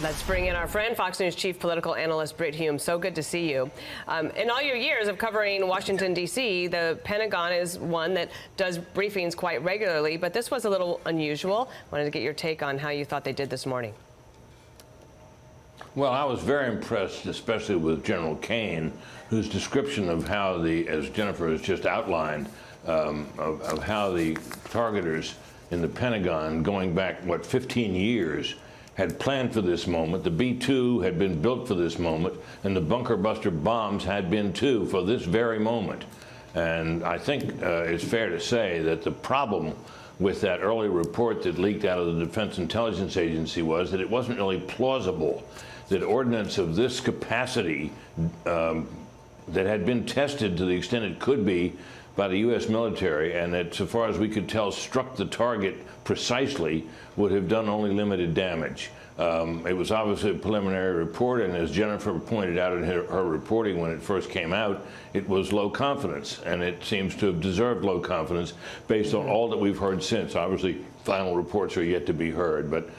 Let's bring in our friend, Fox News chief political analyst Brit Hume. So good to see you. In all your years of covering Washington, D.C., the Pentagon is one that does briefings quite regularly, but this was a little unusual. Wanted to get your take on how you thought they did this morning. Well, I was very impressed, especially with General Kane, whose description of how as Jennifer has just outlined, of how the targeters in the Pentagon, going back, 15 years, had planned for this moment. The B-2 had been built for this moment, and the bunker buster bombs had been too for this very moment. And I think it's fair to say that the problem with that early report that leaked out of the Defense Intelligence Agency was that it wasn't really plausible that ordnance of this capacity that had been tested to the extent it could be by the U.S. military, and that, so far as we could tell, struck the target precisely, would have done only limited damage. It was obviously a preliminary report, and as Jennifer pointed out in her reporting when it first came out, it was low confidence, and it seems to have deserved low confidence based on all that we've heard since. Obviously, final reports are yet to be heard, but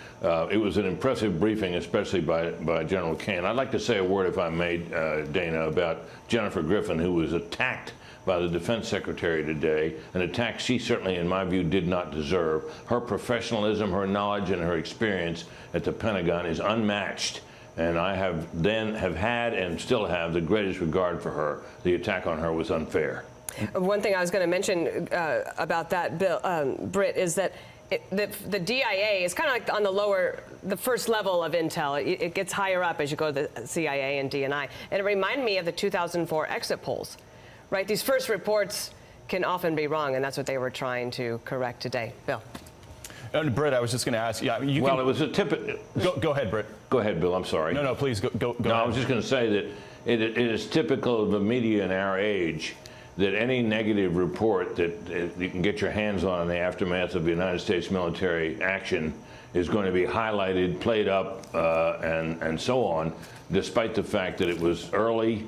it was an impressive briefing, especially by General Kane. I'd like to say a word, if I may, Dana, about Jennifer Griffin, who was attacked by the Defense Secretary today, an attack she certainly, in my view, did not deserve. Her professionalism, her knowledge, and her experience at the Pentagon is unmatched, and I have had and still have the greatest regard for her. The attack on her was unfair. One thing I was going to mention about that, Britt, is that the DIA is kind of like on the first level of intel. It gets higher up as you go to the CIA and DNI. And it reminded me of the 2004 exit polls. Right, these first reports can often be wrong, and that's what they were trying to correct today. Bill. And Britt, I was just going to ask. Yeah, it was a typical. Go ahead, Britt. Go ahead, Bill. I'm sorry. No, please go. No, ahead. I was just going to say that it is typical of the media in our age that any negative report that you can get your hands on in the aftermath of the United States military action is going to be highlighted, played up, and so on, despite the fact that it was early.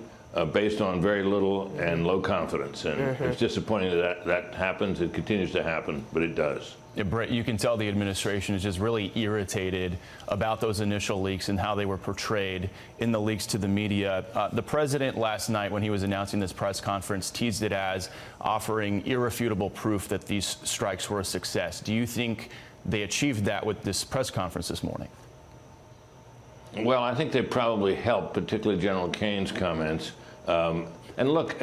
Based on very little and low confidence. And it's disappointing that happens. It continues to happen, but it does. Yeah, Brett, you can tell the administration is just really irritated about those initial leaks and how they were portrayed in the leaks to the media. The president last night, when he was announcing this press conference, teased it as offering irrefutable proof that these strikes were a success. Do you think they achieved that with this press conference this morning? Well, I think they probably helped, particularly General Kane's comments. And look,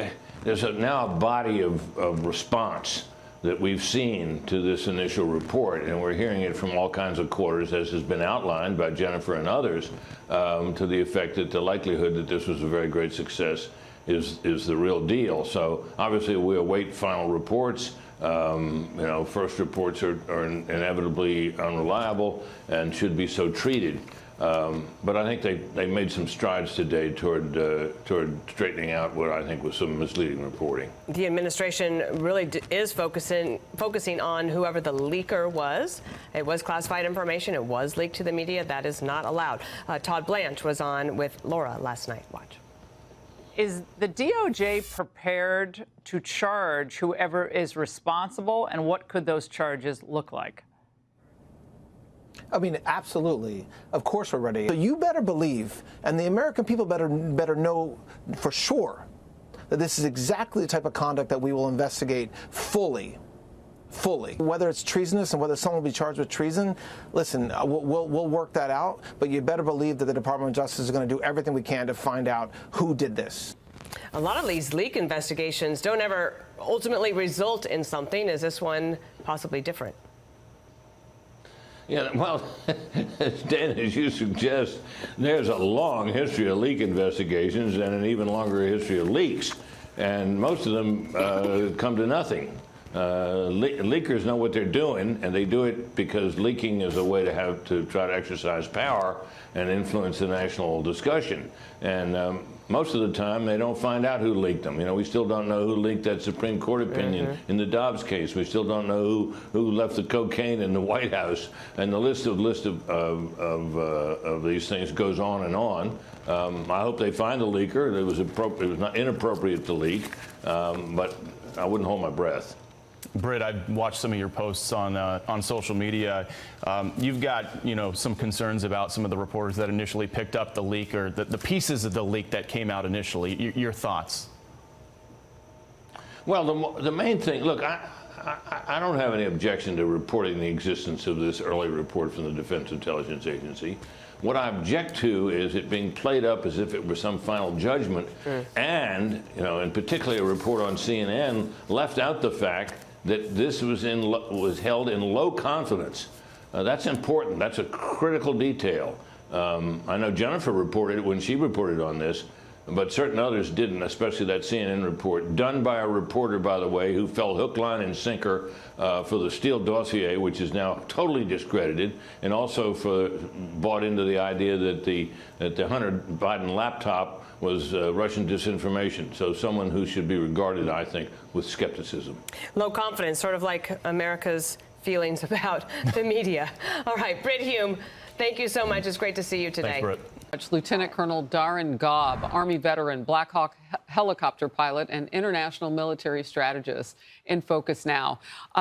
there's now a body of response that we've seen to this initial report, and we're hearing it from all kinds of quarters, as has been outlined by Jennifer and others, to the effect that the likelihood that this was a very great success is the real deal. So obviously we await final reports. First reports are inevitably unreliable and should be so treated. But I think they made some strides today toward straightening out what I think was some misleading reporting. The administration really is focusing on whoever the leaker was. It was classified information. It was leaked to the media. That is not allowed. Todd Blanche was on with Laura last night. Watch. Is the DOJ prepared to charge whoever is responsible, and what could those charges look like? I mean, absolutely. Of course we're ready. So you better believe, and the American people better know for sure, that this is exactly the type of conduct that we will investigate fully. Whether it's treasonous and whether someone will be charged with treason, listen, we'll work that out, but you better believe that the Department of Justice is going to do everything we can to find out who did this. A lot of these leak investigations don't ever ultimately result in something. Is this one possibly different? Yeah, well, Dan, as you suggest, there's a long history of leak investigations and an even longer history of leaks, and most of them come to nothing. Leakers know what they're doing, and they do it because leaking is a way to try to exercise power and influence the national discussion. And most of the time, they don't find out who leaked them. We still don't know who leaked that Supreme Court opinion in the Dobbs case. We still don't know who left the cocaine in the White House. And the list of these things goes on and on. I hope they find the leaker. It was not inappropriate to leak, but I wouldn't hold my breath. Britt, I've watched some of your posts on social media. You've got, some concerns about some of the reporters that initially picked up the leak, or the pieces of the leak that came out initially. Your thoughts? Well, the main thing, look, I don't have any objection to reporting the existence of this early report from the Defense Intelligence Agency. What I object to is it being played up as if it were some final judgment, and, in particular, a report on CNN left out the fact that this was held in low confidence. That's important. That's a critical detail. I know Jennifer reported it when she reported on this, but certain others didn't, especially that CNN report, done by a reporter, by the way, who fell hook, line, and sinker for the Steele dossier, which is now totally discredited, and also bought into the idea that the Hunter Biden laptop was Russian disinformation. So someone who should be regarded, I think, with skepticism. Low confidence, sort of like America's feelings about the media. All right, Britt Hume, thank you so much. It's great to see you today. Thanks, Britt. Lieutenant Colonel Darren Gobb, Army veteran, Black Hawk helicopter pilot, and international military strategist, in focus now.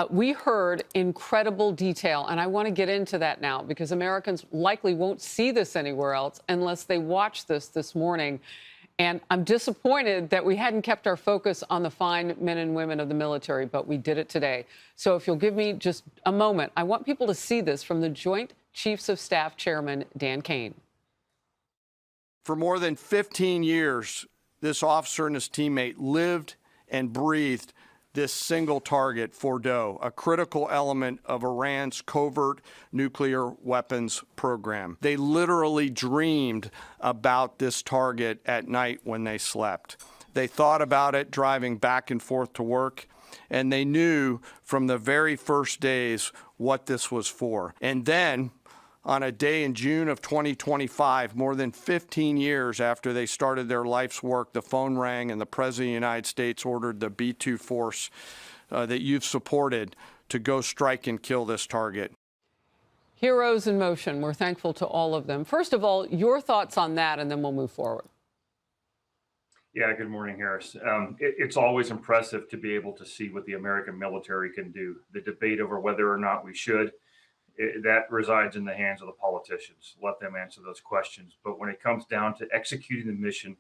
We heard incredible detail, and I want to get into that now because Americans likely won't see this anywhere else unless they watch this morning. And I'm disappointed that we hadn't kept our focus on the fine men and women of the military, but we did it today. So if you'll give me just a moment, I want people to see this from the Joint Chiefs of Staff Chairman, Dan Kane. For more than 15 years, this officer and his teammate lived and breathed this single target, Fordo, a critical element of Iran's covert nuclear weapons program. They literally dreamed about this target at night when they slept. They thought about it driving back and forth to work, and they knew from the very first days what this was for. And then, on a day in June of 2025, more than 15 years after they started their life's work, the phone rang and the President of the United States ordered the B-2 force that you've supported to go strike and kill this target. Heroes in motion. We're thankful to all of them. First of all, your thoughts on that, and then we'll move forward. Yeah, good morning, Harris. It's always impressive to be able to see what the American military can do. The debate over whether or not we should, that resides in the hands of the politicians. Let them answer those questions. But when it comes down to executing the mission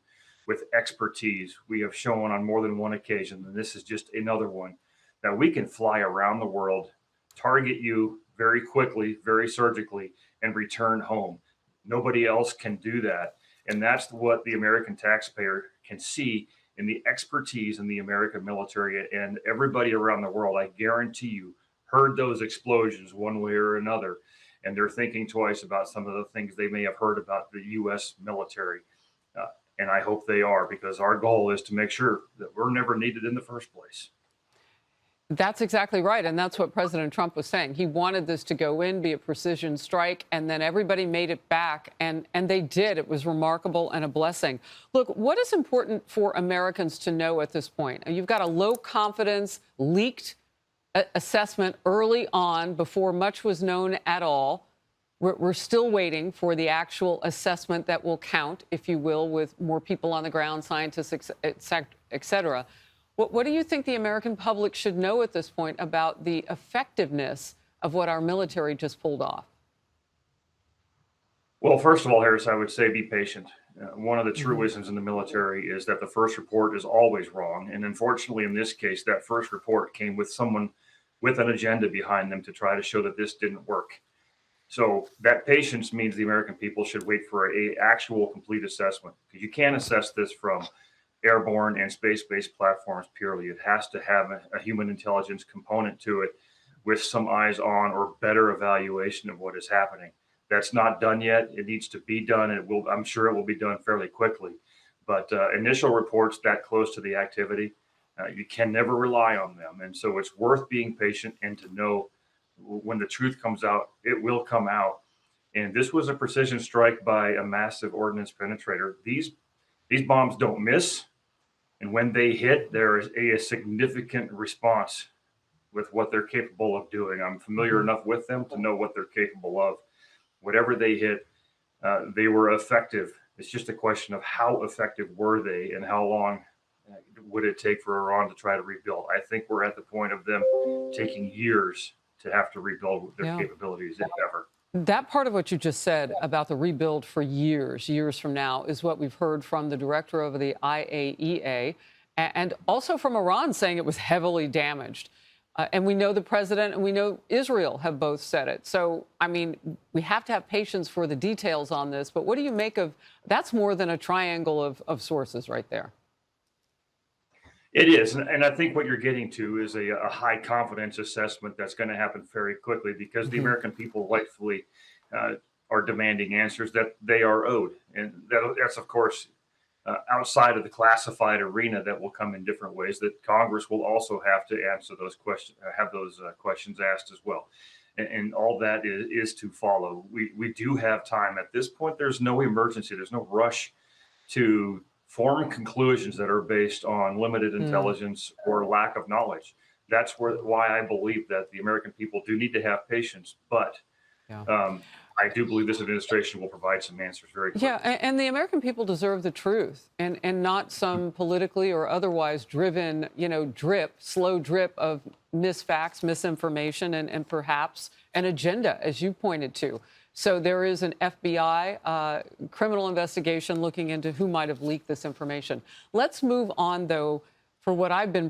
with expertise, we have shown on more than one occasion, and this is just another one, that we can fly around the world, target you very quickly, very surgically, and return home. Nobody else can do that. And that's what the American taxpayer can see in the expertise in the American military, and everybody around the world, I guarantee you, heard those explosions one way or another, and they're thinking twice about some of the things they may have heard about the U.S. military. And I hope they are, because our goal is to make sure that we're never needed in the first place. That's exactly right. And that's what President Trump was saying. He wanted this to go in, be a precision strike, and then everybody made it back. And they did. It was remarkable and a blessing. Look, what is important for Americans to know at this point? You've got a low confidence, leaked assessment early on before much was known at all. We're still waiting for the actual assessment that will count, if you will, with more people on the ground, scientists, et cetera. What do you think the American public should know at this point about the effectiveness of what our military just pulled off? Well, first of all, Harris, I would say be patient. One of the truisms in the military is that the first report is always wrong. And unfortunately, in this case, that first report came with someone with an agenda behind them to try to show that this didn't work. So that patience means the American people should wait for an actual complete assessment, because you can't assess this from airborne and space-based platforms purely. It has to have a human intelligence component to it with some eyes on or better evaluation of what is happening. That's not done yet. It needs to be done. I'm sure it will be done fairly quickly. But initial reports that close to the activity, you can never rely on them. And so it's worth being patient and to know when the truth comes out, it will come out. And this was a precision strike by a massive ordnance penetrator. These bombs don't miss. And when they hit, there is a significant response with what they're capable of doing. I'm familiar enough with them to know what they're capable of. Whatever they hit, they were effective. It's just a question of how effective were they and how long would it take for Iran to try to rebuild? I think we're at the point of them taking years to have to rebuild their capabilities, if ever. That part of what you just said about the rebuild for years from now, is what we've heard from the director of the IAEA and also from Iran saying it was heavily damaged. And we know the president and we know Israel have both said it. So, I mean, we have to have patience for the details on this. But what do you make of that's more than a triangle of sources right there? It is. And I think what you're getting to is a high confidence assessment that's going to happen very quickly because the American people rightfully are demanding answers that they are owed. And that's, of course, outside of the classified arena that will come in different ways that Congress will also have to answer those questions, have those questions asked as well. And all that is to follow. We do have time. At this point, there's no emergency. There's no rush to form conclusions that are based on limited intelligence or lack of knowledge. That's why I believe that the American people do need to have patience. But I do believe this administration will provide some answers very quickly. Yeah, and the American people deserve the truth and not some politically or otherwise driven, slow drip of misfacts, misinformation, and perhaps an agenda, as you pointed to. So there is an FBI criminal investigation looking into who might have leaked this information. Let's move on, though, for what I've been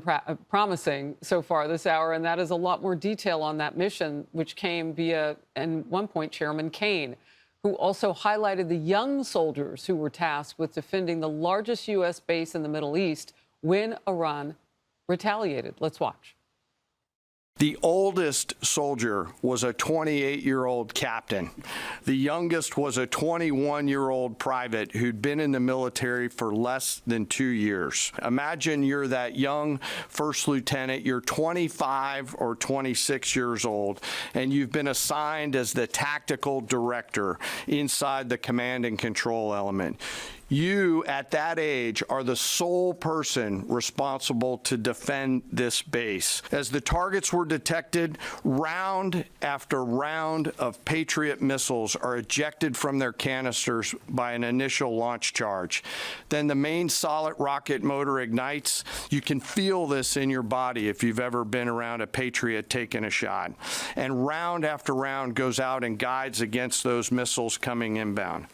promising so far this hour, and that is a lot more detail on that mission, which came via, at one point, Chairman Kaine, who also highlighted the young soldiers who were tasked with defending the largest U.S. base in the Middle East when Iran retaliated. Let's watch. The oldest soldier was a 28-year-old captain. The youngest was a 21-year-old private who'd been in the military for less than 2 years. Imagine you're that young first lieutenant, you're 25 or 26 years old, and you've been assigned as the tactical director inside the command and control element. You, at that age, are the sole person responsible to defend this base. As the targets were detected, round after round of Patriot missiles are ejected from their canisters by an initial launch charge. Then the main solid rocket motor ignites. You can feel this in your body if you've ever been around a Patriot taking a shot. And round after round goes out and guides against those missiles coming inbound.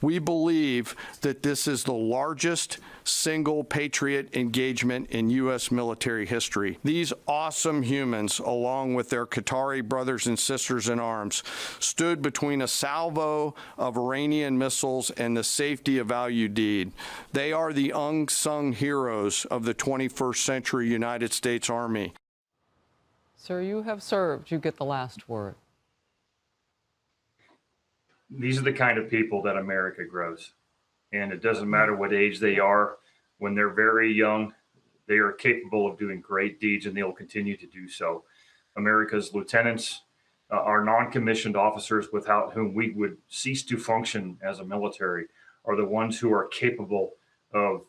We believe that this is the largest single Patriot engagement in U.S. military history. These awesome humans, along with their Qatari brothers and sisters in arms, stood between a salvo of Iranian missiles and the safety of Al-Udeid. They are the unsung heroes of the 21st century United States Army. Sir, you have served. You get the last word. These are the kind of people that America grows. And it doesn't matter what age they are. When they're very young, they are capable of doing great deeds, and they will continue to do so. America's lieutenants are non-commissioned officers without whom we would cease to function as a military, are the ones who are capable of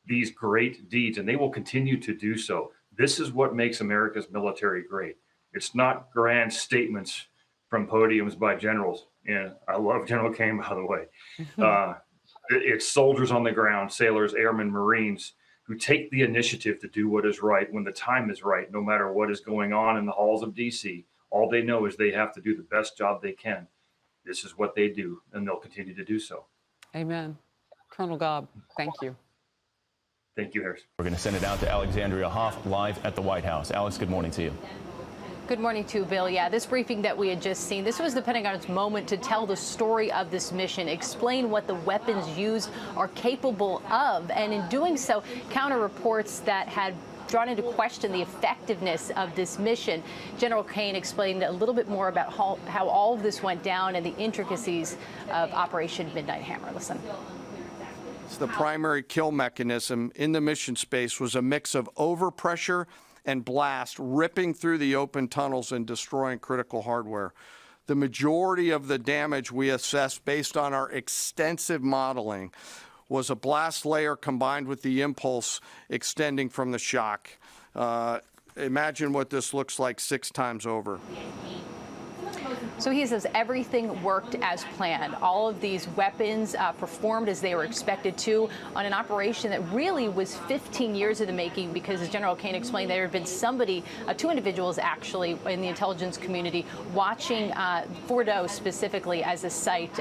these great deeds, and they will continue to do so. This is what makes America's military great. It's not grand statements from podiums by generals. And I love General Kaine, by the way. It's soldiers on the ground, sailors, airmen, Marines, who take the initiative to do what is right when the time is right, no matter what is going on in the halls of D.C. All they know is they have to do the best job they can. This is what they do, and they'll continue to do so. Amen. Colonel Gobb, thank you. Thank you, Harris. We're going to send it out to Alexandria Hoff live at the White House. Alex, good morning to you. Good morning to you, Bill. Yeah, this briefing that we had just seen, this was the Pentagon's moment to tell the story of this mission, explain what the weapons used are capable of, and in doing so, counter reports that had drawn into question the effectiveness of this mission. General Kaine explained a little bit more about how all of this went down and the intricacies of Operation Midnight Hammer. Listen. The primary kill mechanism in the mission space was a mix of overpressure and blast, ripping through the open tunnels and destroying critical hardware. The majority of the damage we assessed based on our extensive modeling was a blast layer combined with the impulse extending from the shock. Imagine what this looks like 6 times over. So he says everything worked as planned. All of these weapons performed as they were expected to on an operation that really was 15 years in the making, because as General Kane explained, there had been somebody, two individuals actually in the intelligence community, watching Fordo specifically as a site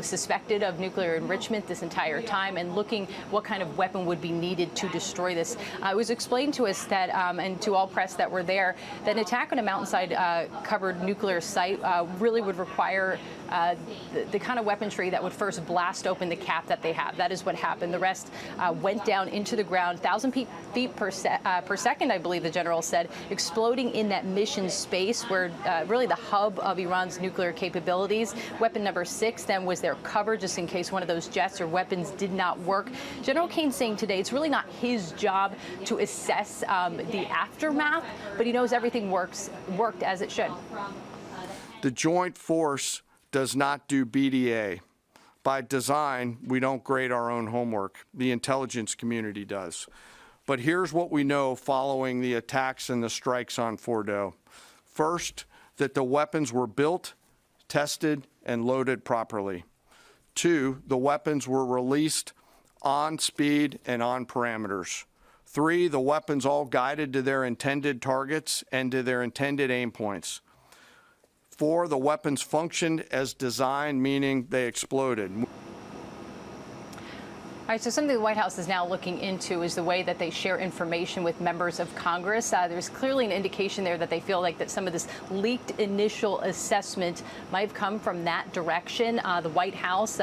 suspected of nuclear enrichment this entire time, and looking what kind of weapon would be needed to destroy this. It was explained to us that, and to all press that were there, that an attack on a mountainside covered nuclear site really would require the kind of weaponry that would first blast open the cap that they have. That is what happened. The rest went down into the ground, 1,000 feet per second, I believe the general said, exploding in that mission space where really the hub of Iran's nuclear capabilities. Weapon number 6 then was their cover, just in case one of those jets or weapons did not work. General Kane saying today it's really not his job to assess the aftermath, but he knows everything worked as it should. The Joint Force does not do BDA. By design, we don't grade our own homework. The intelligence community does. But here's what we know following the attacks and the strikes on Fordo. First, that the weapons were built, tested, and loaded properly. 2, the weapons were released on speed and on parameters. 3, the weapons all guided to their intended targets and to their intended aim points. 4, the weapons functioned as designed, meaning they exploded. All right, so something the White House is now looking into is the way that they share information with members of Congress. There's clearly an indication there that they feel like that some of this leaked initial assessment might have come from that direction. The White House,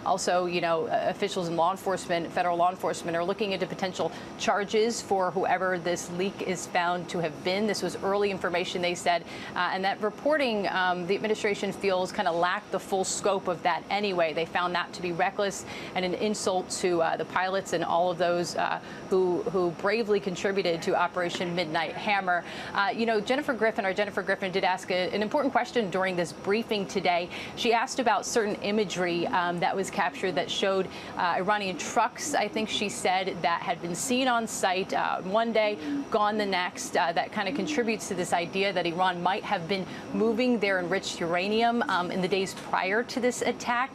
also, officials in law enforcement, federal law enforcement, are looking into potential charges for whoever this leak is found to have been. This was early information, they said, and that reporting, the administration feels kind of lacked the full scope of that anyway. They found that to be reckless and an insult to the pilots and all of those who bravely contributed to Operation Midnight Hammer. Jennifer Griffin did ask an important question during this briefing today. She asked about certain imagery that was captured that showed Iranian trucks, I think she said, that had been seen on site one day, gone the next. That kind of contributes to this idea that Iran might have been moving their enriched uranium in the days prior to this attack.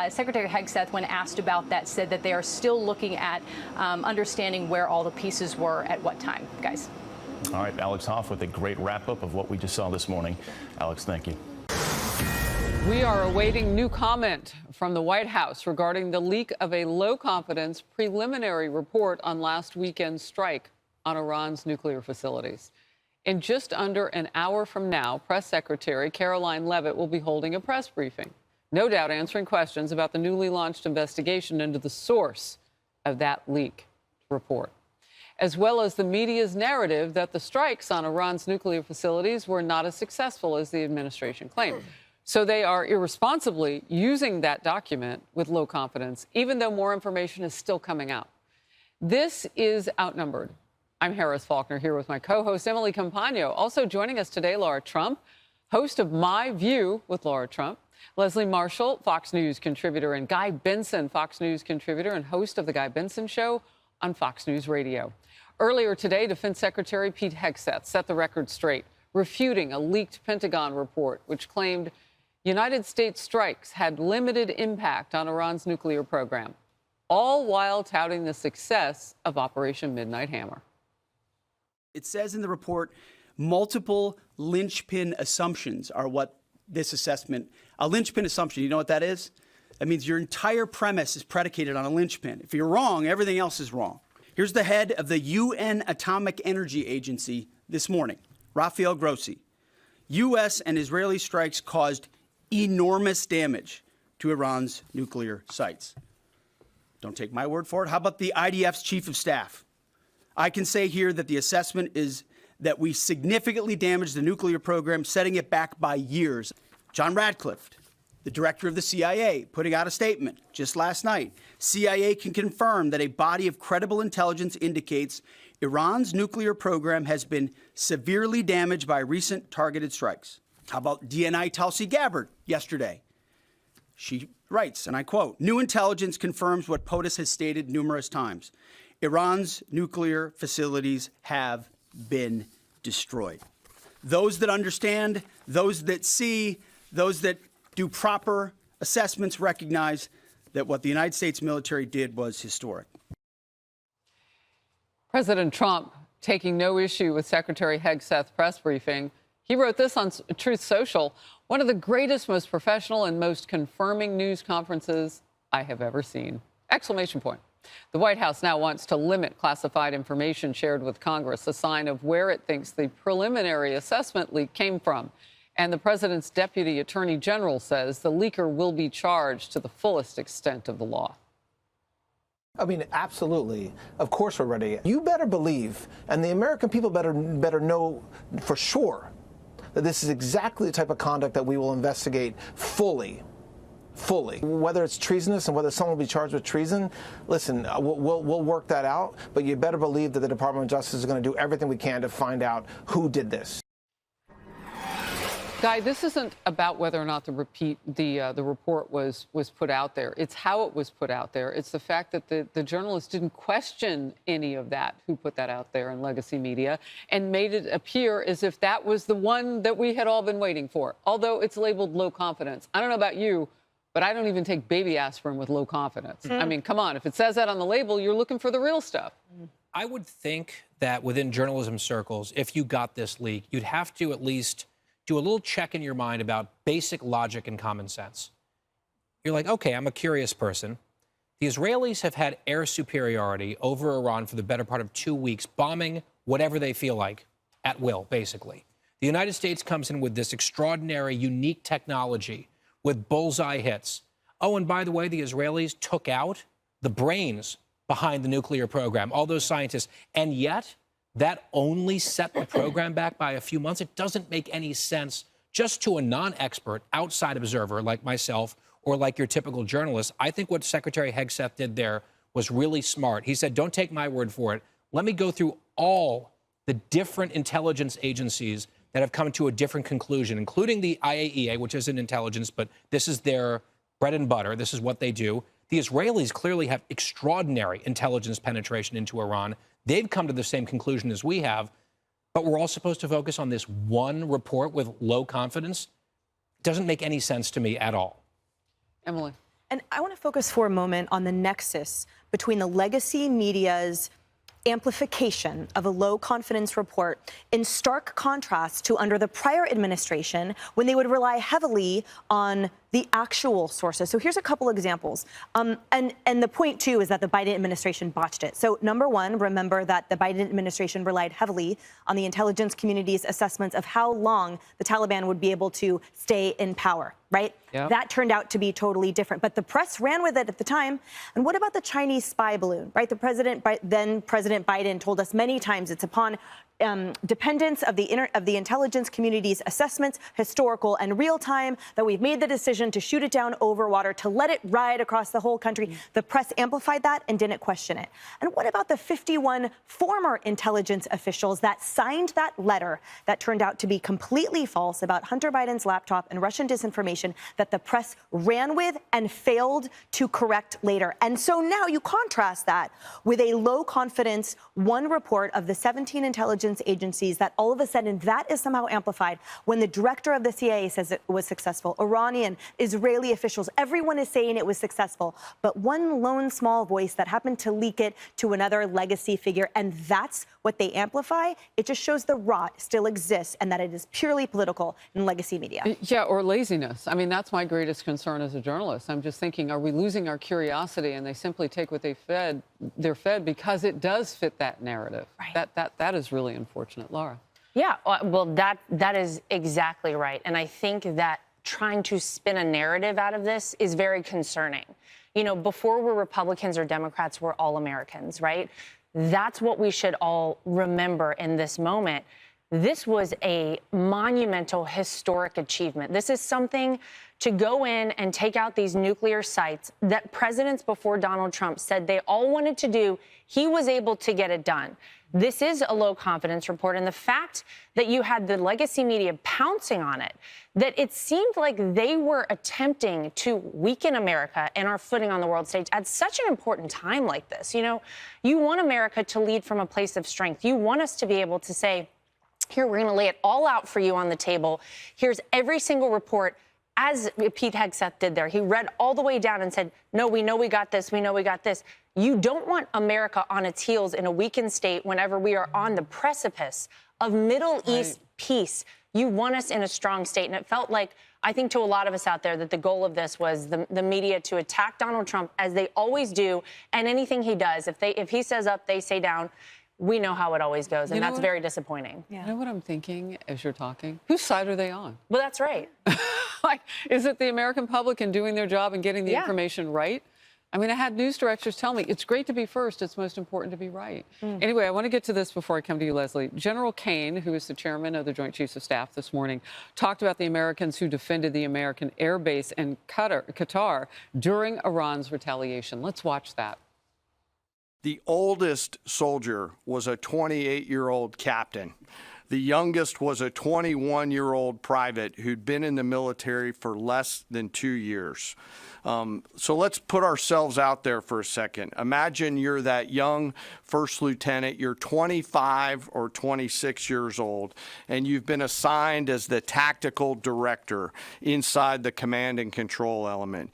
Secretary Hegseth, when asked about that, said that they are still looking at understanding where all the pieces were at what time. Guys. All right, Alex Hoff with a great wrap-up of what we just saw this morning. Alex, thank you. We are awaiting new comment from the White House regarding the leak of a low-confidence preliminary report on last weekend's strike on Iran's nuclear facilities. In just under an hour from now, Press Secretary Caroline Leavitt will be holding a press briefing, no doubt answering questions about the newly launched investigation into the source of that leak report, as well as the media's narrative that the strikes on Iran's nuclear facilities were not as successful as the administration claimed. So they are irresponsibly using that document with low confidence, even though more information is still coming out. This is Outnumbered. I'm Harris Faulkner here with my co-host Emily Campagno. Also joining us today, Laura Trump, host of My View with Laura Trump. Leslie Marshall, Fox News contributor, and Guy Benson, Fox News contributor and host of The Guy Benson Show on Fox News Radio. Earlier today, Defense Secretary Pete Hegseth set the record straight, refuting a leaked Pentagon report which claimed United States strikes had limited impact on Iran's nuclear program, all while touting the success of Operation Midnight Hammer. It says in the report, multiple linchpin assumptions are what this assessment, a linchpin assumption, you know what that is? That means your entire premise is predicated on a linchpin. If you're wrong, everything else is wrong. Here's the head of the UN Atomic Energy Agency this morning, Rafael Grossi. U.S. and Israeli strikes caused enormous damage to Iran's nuclear sites. Don't take my word for it. How about the IDF's chief of staff? I can say here that the assessment is that we significantly damaged the nuclear program, setting it back by years. John Radcliffe, the director of the CIA, putting out a statement just last night. CIA can confirm that a body of credible intelligence indicates Iran's nuclear program has been severely damaged by recent targeted strikes. How about DNI Tulsi Gabbard yesterday? She writes, and I quote, "New intelligence confirms what POTUS has stated numerous times. Iran's nuclear facilities have been destroyed." Those that understand, those that see, those that do proper assessments recognize that what the United States military did was historic. President Trump taking no issue with Secretary Hegseth's press briefing. He wrote this on Truth Social, one of the greatest, most professional, and most confirming news conferences I have ever seen. Exclamation point. The White House now wants to limit classified information shared with Congress, a sign of where it thinks the preliminary assessment leak came from. And the president's deputy attorney general says the leaker will be charged to the fullest extent of the law. I mean, absolutely. Of course we're ready. You better believe, and the American people better know for sure, that this is exactly the type of conduct that we will investigate fully. Whether it's treasonous and whether someone will be charged with treason, listen, we'll work that out, but you better believe that the Department of Justice is going to do everything we can to find out who did this. Guy, this isn't about whether or not the report was put out there. It's how it was put out there. It's the fact that the journalist didn't question any of that, who put that out there in legacy media, and made it appear as if that was the one that we had all been waiting for, although it's labeled low confidence. I don't know about you, but I don't even take baby aspirin with low confidence. I mean, come on, if it says that on the label, you're looking for the real stuff. I would think that within journalism circles, if you got this leak, you'd have to at least do a little check in your mind about basic logic and common sense. You're like, okay, I'm a curious person. The Israelis have had air superiority over Iran for the better part of 2 weeks, bombing whatever they feel like at will, basically. The United States comes in with this extraordinary, unique technology with bullseye hits. Oh, and by the way, the Israelis took out the brains behind the nuclear program, all those scientists, and yet that only set the program back by a few months. It doesn't make any sense just to a non-expert, outside observer like myself or like your typical journalist. I think what Secretary Hegseth did there was really smart. He said, don't take my word for it. Let me go through all the different intelligence agencies that have come to a different conclusion, including the IAEA, which isn't intelligence, but this is their bread and butter. This is what they do. The Israelis clearly have extraordinary intelligence penetration into Iran. They've come to the same conclusion as we have, but we're all supposed to focus on this one report with low confidence. It doesn't make any sense to me at all. Emily. And I want to focus for a moment on the nexus between the legacy media's amplification of a low confidence report in stark contrast to under the prior administration when they would rely heavily on the actual sources. So here's a couple examples. And the point, too, is that the Biden administration botched it. So number one, remember that the Biden administration relied heavily on the intelligence community's assessments of how long the Taliban would be able to stay in power, right? Yep. That turned out to be totally different. But the press ran with it at the time. And what about the Chinese spy balloon, right? Then President Biden told us many times it's upon dependence of the intelligence community's assessments, historical and real time, that we've made the decision to shoot it down over water, to let it ride across the whole country. The press amplified that and didn't question it. And what about the 51 former intelligence officials that signed that letter that turned out to be completely false about Hunter Biden's laptop and Russian disinformation that the press ran with and failed to correct later? And so now you contrast that with a low confidence one report of the 17 intelligence agencies that all of a sudden that is somehow amplified when the director of the CIA says it was successful. Iranian, Israeli officials, everyone is saying it was successful. But one lone small voice that happened to leak it to another legacy figure, and that's what they amplify. It just shows the rot still exists and that it is purely political in legacy media. Yeah, or laziness. I mean, that's my greatest concern as a journalist. I'm just thinking, are we losing our curiosity and they simply take what they're fed because it does fit that narrative? Right. That is really unfortunate. Laura. Yeah, well, that is exactly right. And I think that trying to spin a narrative out of this is very concerning. You know, before we're Republicans or Democrats, we're all Americans, right? That's what we should all remember in this moment. This was a monumental, historic achievement. This is something to go in and take out these nuclear sites that presidents before Donald Trump said they all wanted to do. He was able to get it done. This is a low confidence report. And the fact that you had the legacy media pouncing on it, that it seemed like they were attempting to weaken America and our footing on the world stage at such an important time like this. You know, you want America to lead from a place of strength. You want us to be able to say, here, we're going to lay it all out for you on the table. Here's every single report. as Pete Hegseth did there. He read all the way down and said, no, we know we got this. We know we got this. You don't want America on its heels in a weakened state whenever we are on the precipice of Middle East peace. You want us in a strong state. And it felt like, I think to a lot of us out there, that the goal of this was the media to attack Donald Trump, as they always do. And anything he does, if he says up, they say down. We know how it always goes, and that's very disappointing. You know what I'm thinking as you're talking? Whose side are they on? Well, that's right. Like, is it the American public and doing their job and getting the information right? I mean, I had news directors tell me, it's great to be first, it's most important to be right. Anyway, I want to get to this before I come to you, Leslie. General Kane, who is the chairman of the Joint Chiefs of Staff this morning, talked about the Americans who defended the American air base in Qatar during Iran's retaliation. Let's watch that. The oldest soldier was a 28-year-old captain. The youngest was a 21-year-old private who'd been in the military for less than 2 years. So let's put ourselves out there for a second. Imagine you're that young first lieutenant, you're 25 or 26 years old, and you've been assigned as the tactical director inside the command and control element.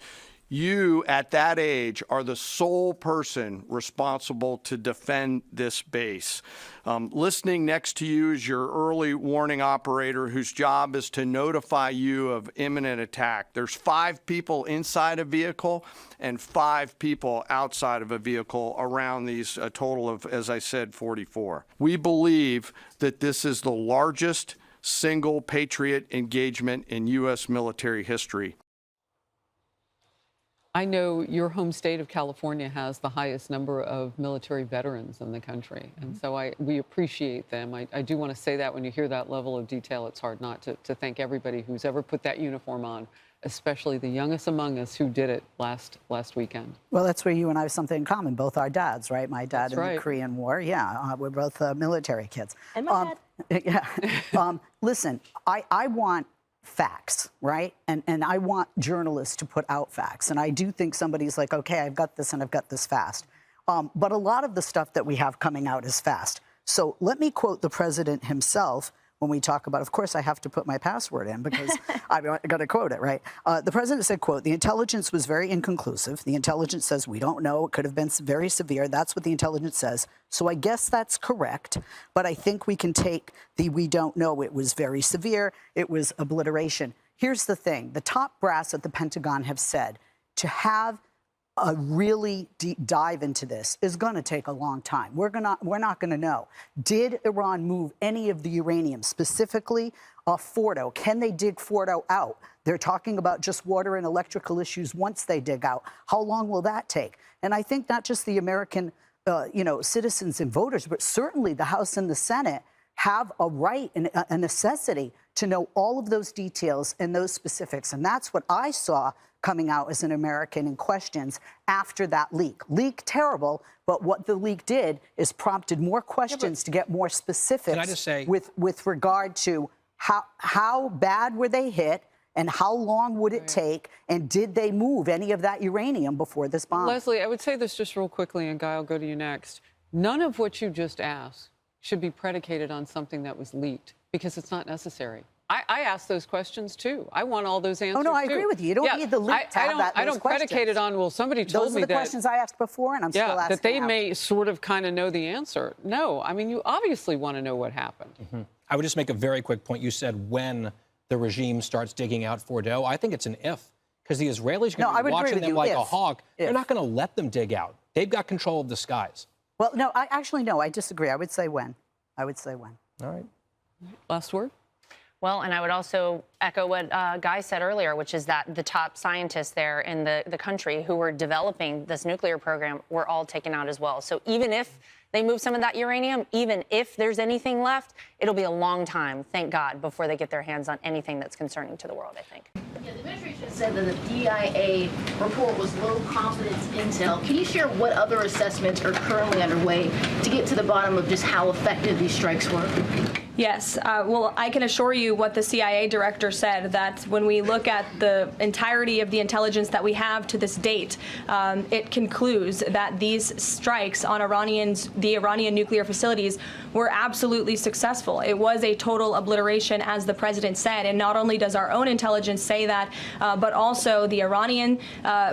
You, at that age, are the sole person responsible to defend this base. Listening next to you is your early warning operator, whose job is to notify you of imminent attack. There's 5 people inside a vehicle and 5 people outside of a vehicle around these, a total of, as I said, 44. We believe that this is the largest single Patriot engagement in U.S. military history. I know your home state of California has the highest number of military veterans in the country, and so we appreciate them. I do want to say that when you hear that level of detail, it's hard not to thank everybody who's ever put that uniform on, especially the youngest among us who did it last weekend. Well, that's where you and I have something in common, both our dads, right? My dad in the Korean War, we're both military kids. And my dad. Listen, I want facts, right? And I want journalists to put out facts. And I do think somebody's like, okay, I've got this and I've got this fast. But a lot of the stuff that we have coming out is fast. So let me quote the president himself when we talk about, of course, I have to put my password in because I've got to quote it, right? The president said, quote, the intelligence was very inconclusive. The intelligence says we don't know. It could have been very severe. That's what the intelligence says. So I guess that's correct. But I think we can take the we don't know. It was very severe. It was obliteration. Here's the thing. The top brass at the Pentagon have said to have a really deep dive into this is going to take a long time. We're not going to know. Did Iran move any of the uranium, specifically Fordo? Can they dig Fordo out? They're talking about just water and electrical issues once they dig out. How long will that take? And I think not just the American, citizens and voters, but certainly the House and the Senate have a right and a necessity to know all of those details and those specifics. And that's what I saw coming out as an American in questions after that leak. Leak, terrible, but what the leak did is prompted more questions to get more specifics. Can I just say, with regard to how bad were they hit and how long would it take, and did they move any of that uranium before this bomb? Leslie, I would say this just real quickly, and Guy, I'll go to you next. None of what you just asked should be predicated on something that was leaked, because it's not necessary. I asked those questions, too. I want all those answers, Oh, no, I agree with you. You don't need the leak to have I don't predicate it on, well, somebody told me that. Those are the questions I asked before, and I'm still asking that they may sort of kind of know the answer. No, I mean, you obviously want to know what happened. I would just make a very quick point. You said when the regime starts digging out Fordo. I think it's an if, because the Israelis are going to be watching them like a hawk. They're not going to let them dig out. They've got control of the skies. Well, no, I disagree. I would say when. All right. Last word? Well, and I would also echo what Guy said earlier, which is that the top scientists there in the country who were developing this nuclear program were all taken out as well. So even if they move some of that uranium, even if there's anything left, it'll be a long time, thank God, before they get their hands on anything that's concerning to the world, I think. Yeah, the administration said that the DIA report was low confidence intel. Can you share what other assessments are currently underway to get to the bottom of just how effective these strikes were? Yes. Well, I can assure you what the CIA director said, that when we look at the entirety of the intelligence that we have to this date, it concludes that these strikes on the the Iranian nuclear facilities were absolutely successful. It was a total obliteration, as the president said. And not only does our own intelligence say that, but also the Iranian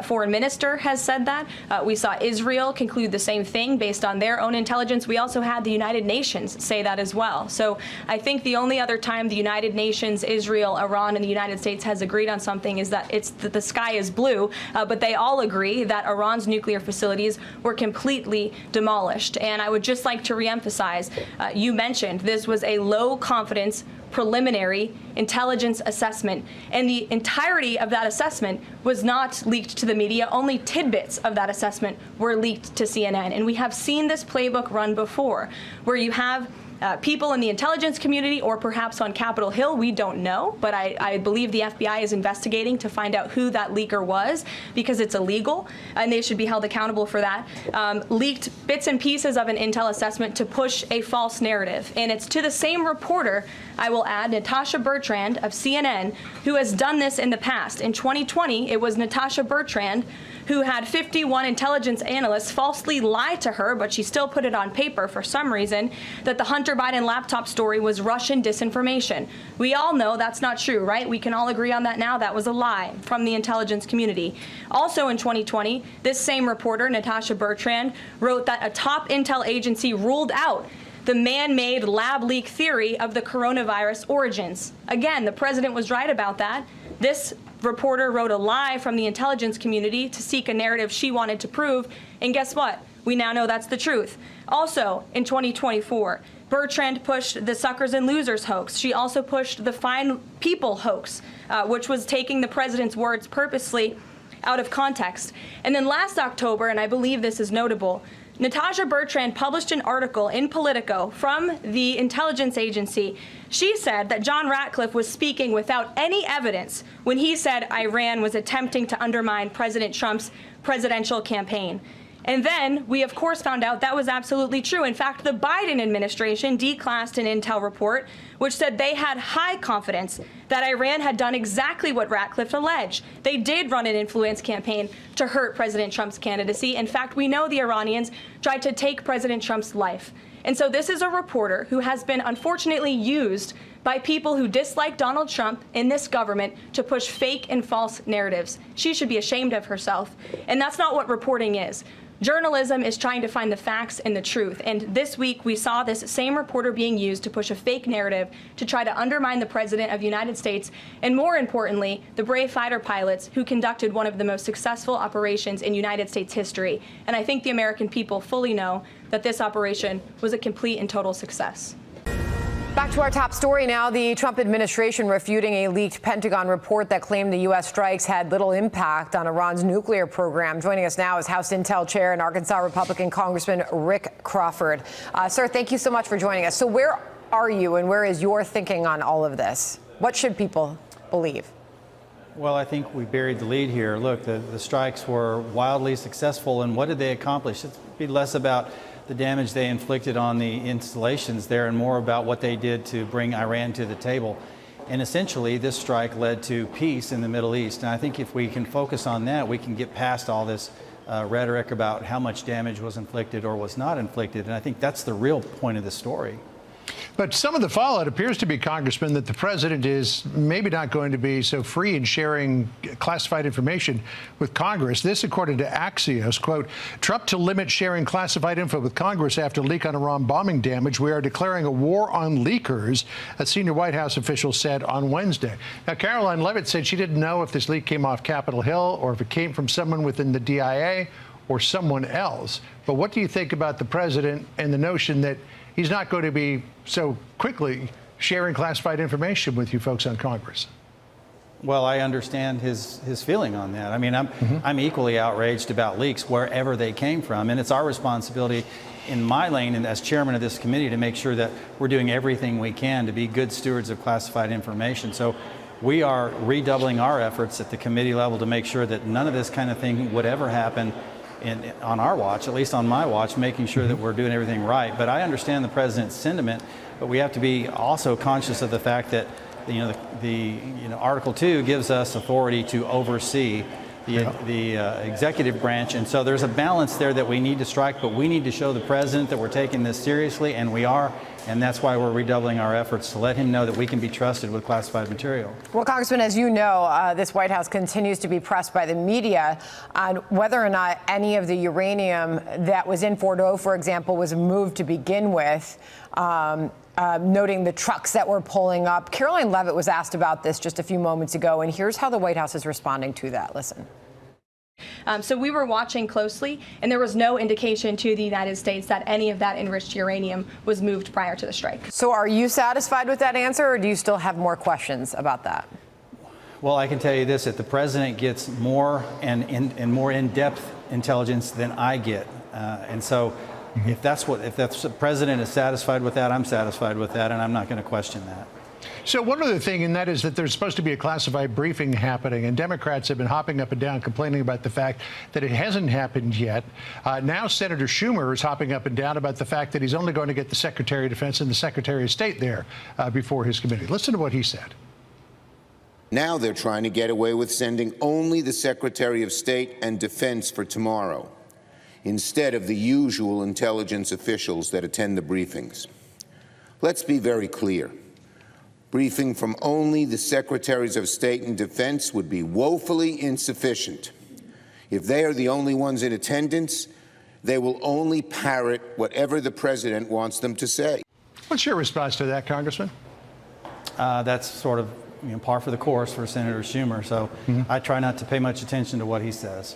foreign minister has said that. We saw Israel conclude the same thing based on their own intelligence. We also had the United Nations say that as well. So I think the only other time the United Nations, Israel, Iran, and the United States has agreed on something is that the sky is blue, but they all agree that Iran's nuclear facilities were completely demolished. And I would just like to reemphasize, you mentioned this was a low confidence preliminary intelligence assessment, and the entirety of that assessment was not leaked to the media. Only tidbits of that assessment were leaked to CNN. And we have seen this playbook run before, where you have people in the intelligence community, or perhaps on Capitol Hill, we don't know, but I believe the FBI is investigating to find out who that leaker was, because it's illegal and they should be held accountable for that. Leaked bits and pieces of an intel assessment to push a false narrative. And it's to the same reporter, I will add, Natasha Bertrand of CNN, who has done this in the past. In 2020, it was Natasha Bertrand who had 51 intelligence analysts falsely lie to her, but she still put it on paper for some reason, that the Hunter Biden laptop story was Russian disinformation. We all know that's not true, right? We can all agree on that now. That was a lie from the intelligence community. Also in 2020, this same reporter, Natasha Bertrand, wrote that a top intel agency ruled out the man-made lab leak theory of the coronavirus origins. Again, the president was right about that. This reporter wrote a lie from the intelligence community to seek a narrative she wanted to prove, and guess what? We now know that's the truth. Also, in 2024, Bertrand pushed the suckers and losers hoax. She also pushed the fine people hoax, which was taking the president's words purposely out of context. And then last October, and I believe this is notable, Natasha Bertrand published an article in Politico from the intelligence agency. She said that John Ratcliffe was speaking without any evidence when he said Iran was attempting to undermine President Trump's presidential campaign. And then we, of course, found out that was absolutely true. In fact, the Biden administration declassed an intel report which said they had high confidence that Iran had done exactly what Ratcliffe alleged. They did run an influence campaign to hurt President Trump's candidacy. In fact, we know the Iranians tried to take President Trump's life. And so this is a reporter who has been unfortunately used by people who dislike Donald Trump in this government to push fake and false narratives. She should be ashamed of herself. And that's not what reporting is. Journalism is trying to find the facts and the truth. And this week, we saw this same reporter being used to push a fake narrative to try to undermine the President of the United States, and more importantly, the brave fighter pilots who conducted one of the most successful operations in United States history. And I think the American people fully know that this operation was a complete and total success. Back to our top story now. The Trump administration refuting a leaked Pentagon report that claimed the U.S. strikes had little impact on Iran's nuclear program. Joining us now is House Intel Chair and Arkansas Republican Congressman Rick Crawford. Sir, thank you so much for joining us. So where are you and where is your thinking on all of this? What should people believe? Well, I think we buried the lead here. Look, the strikes were wildly successful, and what did they accomplish? It'd be less about the damage they inflicted on the installations there and more about what they did to bring Iran to the table. And essentially, this strike led to peace in the Middle East. And I think if we can focus on that, we can get past all this rhetoric about how much damage was inflicted or was not inflicted. And I think that's the real point of the story. But some of the fallout appears to be, Congressman, that the president is maybe not going to be so free in sharing classified information with Congress. This, according to Axios, quote, Trump to limit sharing classified info with Congress after leak on Iran bombing damage. We are declaring a war on leakers, a senior White House official said on Wednesday. Now, Caroline Leavitt said she didn't know if this leak came off Capitol Hill or if it came from someone within the DIA or someone else. But what do you think about the president and the notion that he's not going to be so quickly sharing classified information with you folks on Congress? Well, I understand his feeling on that. I mean, I'm equally outraged about leaks wherever they came from, and it's our responsibility in my lane and as chairman of this committee to make sure that we're doing everything we can to be good stewards of classified information. So we are redoubling our efforts at the committee level to make sure that none of this kind of thing would ever happen on our watch, at least on my watch, making sure that we're doing everything right. But I understand the president's sentiment, but we have to be also conscious of the fact that Article 2 gives us authority to oversee the executive branch. And so there's a balance there that we need to strike, but we need to show the president that we're taking this seriously, and we are. And that's why we're redoubling our efforts to let him know that we can be trusted with classified material. Well, Congressman, as you know, this White House continues to be pressed by the media on whether or not any of the uranium that was in Fort O, for example, was moved to begin with. Noting the trucks that were pulling up. Caroline Leavitt was asked about this just a few moments ago, and here's how the White House is responding to that. Listen. So we were watching closely, and there was no indication to the United States that any of that enriched uranium was moved prior to the strike. So are you satisfied with that answer, or do you still have more questions about that? Well, I can tell you this, that the president gets more and more in-depth intelligence than I get. And so if the president is satisfied with that, I'm satisfied with that, and I'm not going to question that. So one other thing, and that is that there's supposed to be a classified briefing happening, and Democrats have been hopping up and down complaining about the fact that it hasn't happened yet. Now Senator Schumer is hopping up and down about the fact that he's only going to get the Secretary of Defense and the Secretary of State there before his committee. Listen to what he said. Now they're trying to get away with sending only the Secretary of State and Defense for tomorrow, instead of the usual intelligence officials that attend the briefings. Let's be very clear. Briefing from only the Secretaries of State and Defense would be woefully insufficient. If they are the only ones in attendance, they will only parrot whatever the president wants them to say. What's your response to that, Congressman? That's sort of par for the course for Senator Schumer, so I try not to pay much attention to what he says.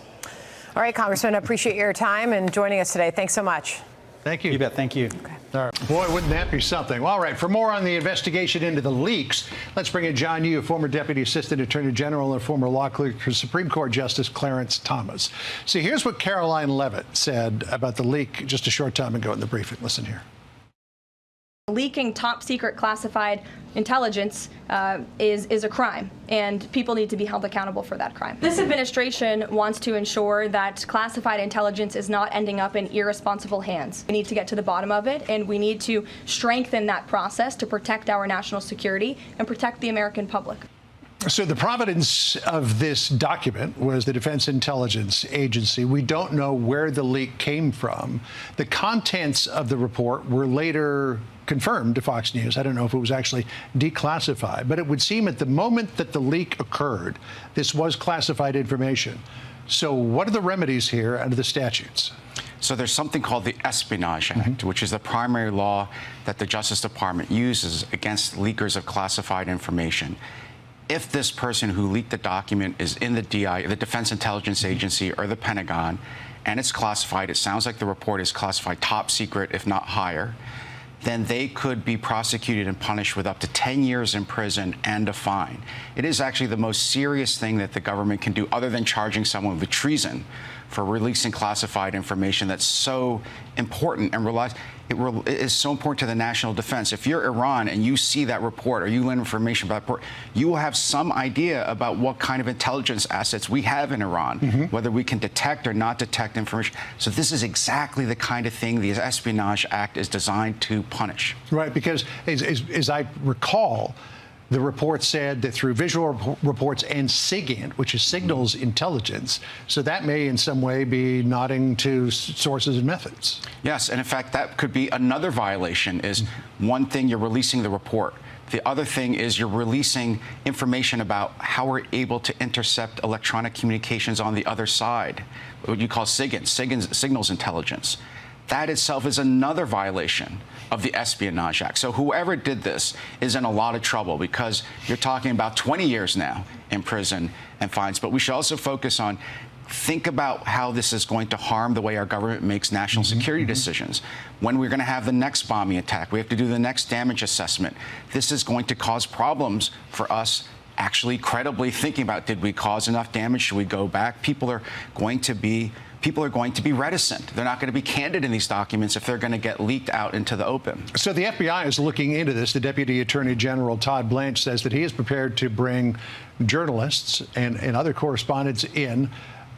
All right, Congressman, I appreciate your time and joining us today. Thanks so much. Thank you. You bet. Thank you. Okay. All right. Boy, wouldn't that be something? All right. For more on the investigation into the leaks, let's bring in John Yoo, former Deputy Assistant Attorney General and former law clerk for Supreme Court Justice Clarence Thomas. See, here's what Caroline Leavitt said about the leak just a short time ago in the briefing. Listen here. Leaking top secret classified intelligence is a crime, and people need to be held accountable for that crime. This administration wants to ensure that classified intelligence is not ending up in irresponsible hands. We need to get to the bottom of it, and we need to strengthen that process to protect our national security and protect the American public. So the provenance of this document was the Defense Intelligence Agency. We don't know where the leak came from. The contents of the report were later confirmed to Fox News. I don't know if it was actually declassified, but it would seem at the moment that the leak occurred, this was classified information. So what are the remedies here under the statutes? So there's something called the Espionage Act, which is the primary law that the Justice Department uses against leakers of classified information. If this person who leaked the document is in the DI, the Defense Intelligence Agency, or the Pentagon, and it's classified, it sounds like the report is classified top secret, if not higher, then they could be prosecuted and punished with up to 10 years in prison and a fine. It is actually the most serious thing that the government can do, other than charging someone with treason for releasing classified information that's so important and it is so important to the national defense. If you're Iran and you see that report or you learn information about that report, you will have some idea about what kind of intelligence assets we have in Iran, whether we can detect or not detect information. So this is exactly the kind of thing the Espionage Act is designed to punish. Right, because as I recall, the report said that through visual reports and SIGINT, which is signals intelligence, so that may in some way be nodding to sources and methods. Yes, and in fact, that could be another violation. Is one thing, you're releasing the report. The other thing is you're releasing information about how we're able to intercept electronic communications on the other side, what you call SIGINT, signals intelligence. That itself is another violation of the Espionage Act. So whoever did this is in a lot of trouble, because you're talking about 20 years now in prison and fines. But we should also focus on, think about how this is going to harm the way our government makes national security decisions. When we're going to have the next bombing attack, we have to do the next damage assessment. This is going to cause problems for us actually credibly thinking about, did we cause enough damage? Should we go back? People are going to be reticent. They're not going to be candid in these documents if they're going to get leaked out into the open. So the FBI is looking into this. The Deputy Attorney General, Todd Blanche, says that he is prepared to bring journalists and other correspondents in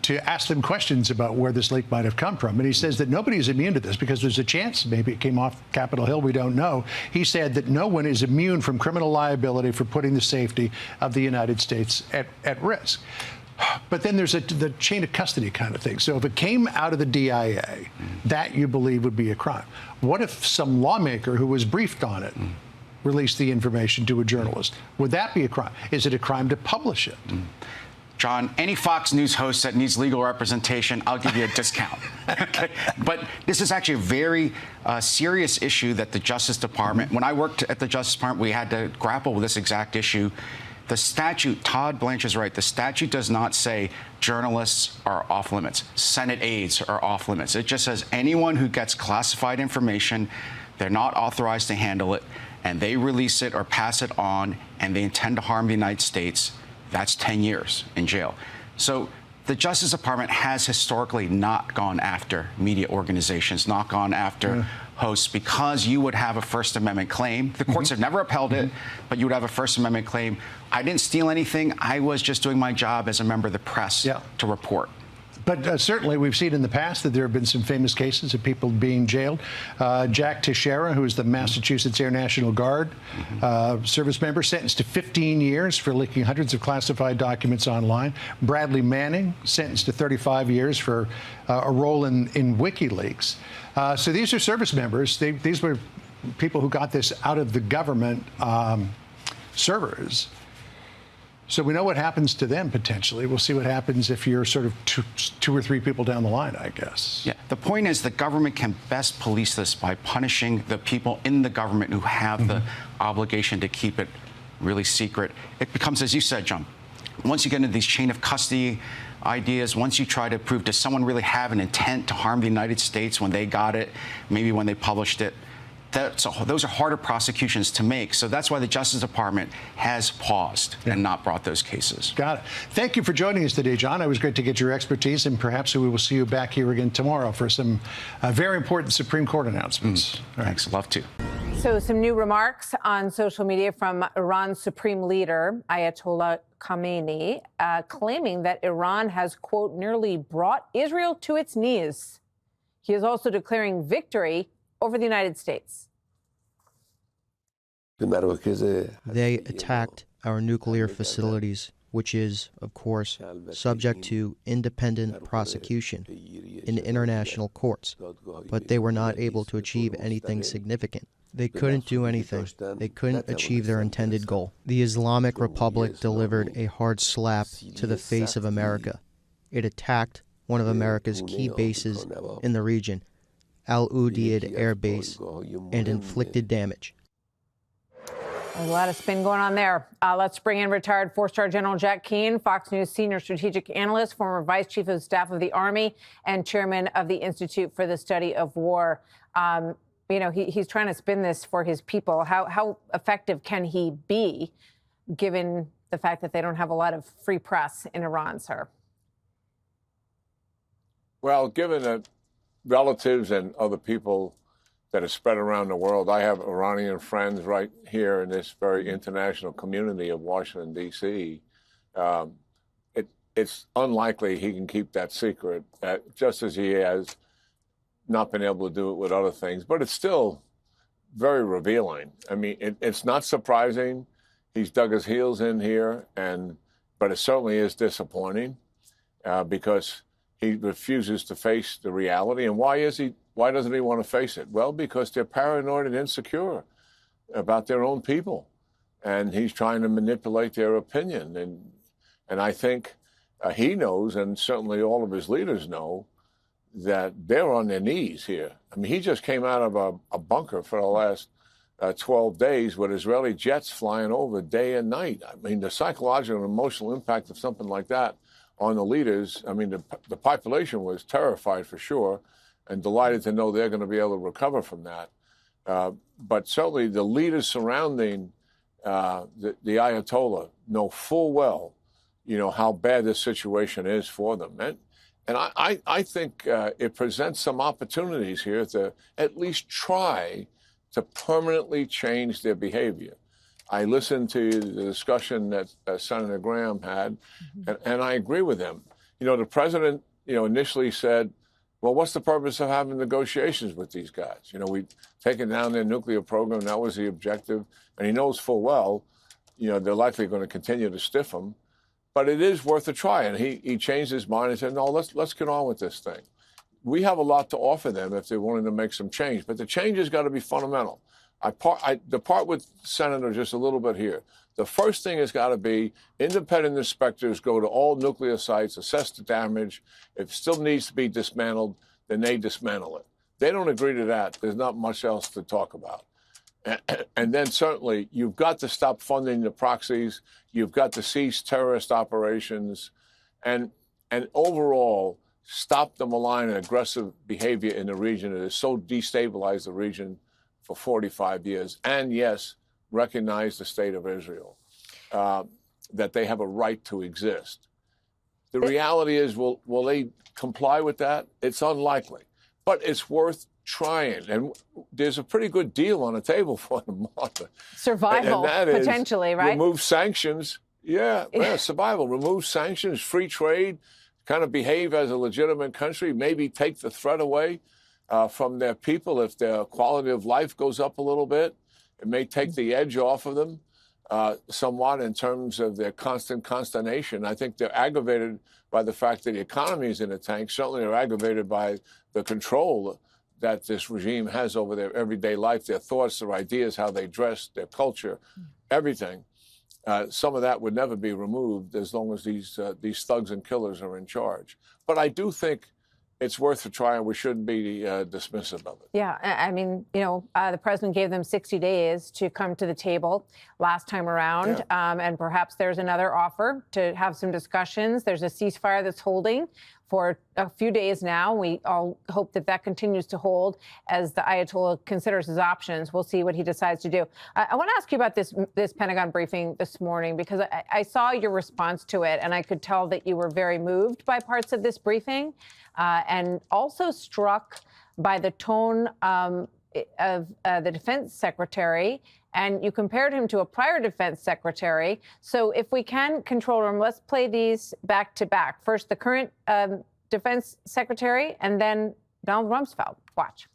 to ask them questions about where this leak might have come from. And he says that nobody is immune to this because there's a chance maybe it came off Capitol Hill. We don't know. He said that no one is immune from criminal liability for putting the safety of the United States at risk. But then there's the chain of custody kind of thing. So if it came out of the DIA, that you believe would be a crime. What if some lawmaker who was briefed on it released the information to a journalist? Would that be a crime? Is it a crime to publish it? John, any Fox News host that needs legal representation, I'll give you a discount. Okay? But this is actually a very serious issue that the Justice Department, when I worked at the Justice Department, we had to grapple with this exact issue. The statute, Todd Blanche is right, the statute does not say journalists are off limits, Senate aides are off limits. It just says anyone who gets classified information, they're not authorized to handle it, and they release it or pass it on, and they intend to harm the United States, that's 10 years in jail. So the Justice Department has historically not gone after media organizations, not gone after hosts, because you would have a First Amendment claim. The courts have never upheld it, but you would have a First Amendment claim. I didn't steal anything. I was just doing my job as a member of the press to report. But certainly we've seen in the past that there have been some famous cases of people being jailed. Jack Teixeira, who is the Massachusetts Air National Guard service member, sentenced to 15 years for leaking hundreds of classified documents online. Bradley Manning, sentenced to 35 years for a role in WikiLeaks. So these are service members. These were people who got this out of the government servers. So we know what happens to them potentially. We'll see what happens if you're sort of two or three people down the line, I guess. Yeah, the point is the government can best police this by punishing the people in the government who have the obligation to keep it really secret. It becomes, as you said, John, once you get into these chain of custody ideas, once you try to prove, does someone really have an intent to harm the United States when they got it, maybe when they published it? Those are harder prosecutions to make. So that's why the Justice Department has paused and not brought those cases. Got it. Thank you for joining us today, John. It was great to get your expertise, and perhaps we will see you back here again tomorrow for some very important Supreme Court announcements. Thanks. Love to. So some new remarks on social media from Iran's supreme leader, Ayatollah Khamenei, claiming that Iran has, quote, nearly brought Israel to its knees. He is also declaring victory over the United States. They attacked our nuclear facilities, which is, of course, subject to independent prosecution in international courts, but they were not able to achieve anything significant. They couldn't do anything. They couldn't achieve their intended goal. The Islamic Republic delivered a hard slap to the face of America. It attacked one of America's key bases in the region, Al Udeid Air Base, and inflicted damage. A lot of spin going on there. Let's bring in retired four-star General Jack Keane, Fox News senior strategic analyst, former vice chief of staff of the Army, and chairman of the Institute for the Study of War. He's trying to spin this for his people. How effective can he be, given the fact that they don't have a lot of free press in Iran, sir? Well, given that relatives and other people that are spread around the world. I have Iranian friends right here in this very international community of Washington, D.C. It's unlikely he can keep that secret, just as he has not been able to do it with other things. But it's still very revealing. I mean, it's not surprising. He's dug his heels in here, but it certainly is disappointing because he refuses to face the reality. And why doesn't he want to face it? Well, because they're paranoid and insecure about their own people. And he's trying to manipulate their opinion. And I think he knows, and certainly all of his leaders know, that they're on their knees here. I mean, he just came out of a bunker for the last 12 days with Israeli jets flying over day and night. I mean, the psychological and emotional impact of something like that on the leaders, I mean, the population was terrified for sure and delighted to know they're going to be able to recover from that. But certainly the leaders surrounding the Ayatollah know full well, how bad this situation is for them. And I think it presents some opportunities here to at least try to permanently change their behavior. I listened to the discussion that Senator Graham had, and I agree with him. The president, initially said, well, what's the purpose of having negotiations with these guys? We've taken down their nuclear program. That was the objective. And he knows full well, they're likely going to continue to stiff him. but it is worth a try. And he changed his mind and said, no, let's get on with this thing. We have a lot to offer them if they're willing to make some change, but the change has got to be fundamental. I depart with Senator just a little bit here. The first thing has got to be independent inspectors go to all nuclear sites, assess the damage. If it still needs to be dismantled, then they dismantle it. They don't agree to that. There's not much else to talk about. And then certainly you've got to stop funding the proxies. You've got to cease terrorist operations and overall stop the malign and aggressive behavior in the region that has so destabilized the region for 45 years. And yes, recognize the state of Israel, that they have a right to exist. The reality is, will they comply with that? It's unlikely, but it's worth trying. And there's a pretty good deal on the table for them, Martha. Survival, and that is potentially, right? Remove sanctions. Yeah, survival. Remove sanctions, free trade, kind of behave as a legitimate country, maybe take the threat away from their people. If their quality of life goes up a little bit, it may take the edge off of them somewhat in terms of their constant consternation. I think they're aggravated by the fact that the economy is in a tank. Certainly they're aggravated by the control that this regime has over their everyday life, their thoughts, their ideas, how they dress, their culture, everything. Some of that would never be removed as long as these thugs and killers are in charge. But I do think it's worth a try, and we shouldn't be dismissive of it. Yeah, I mean, the president gave them 60 days to come to the table last time around, and perhaps there's another offer to have some discussions. There's a ceasefire that's holding for a few days now. We all hope that that continues to hold as the Ayatollah considers his options. We'll see what he decides to do. I want to ask you about this Pentagon briefing this morning, because I saw your response to it, and I could tell that you were very moved by parts of this briefing, and also struck by the tone of the defense secretary. And you compared him to a prior defense secretary. So if we can control room, let's play these back to back. First, the current defense secretary, and then Donald Rumsfeld. Watch.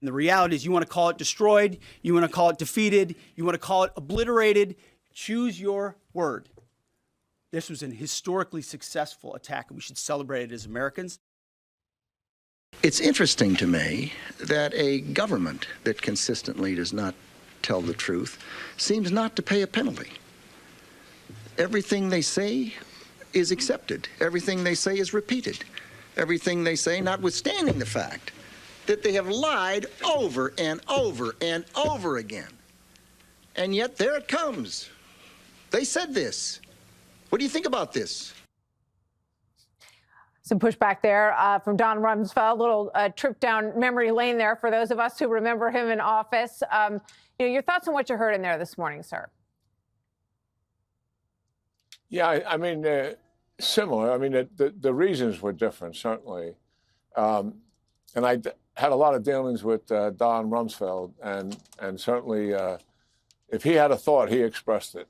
And the reality is, you want to call it destroyed, you want to call it defeated, you want to call it obliterated. Choose your word. This was an historically successful attack, and we should celebrate it as Americans. It's interesting to me that a government that consistently does not tell the truth seems not to pay a penalty. Everything they say is accepted. Everything they say is repeated. Everything they say, notwithstanding the fact that they have lied over and over and over again. And yet there it comes. They said this. What do you think about this? Some pushback there from Don Rumsfeld, a little trip down memory lane there for those of us who remember him in office. Your thoughts on what you heard in there this morning, sir? Yeah, I mean, similar. I mean, the reasons were different, certainly. And I had a lot of dealings with Don Rumsfeld, and certainly if he had a thought, he expressed it.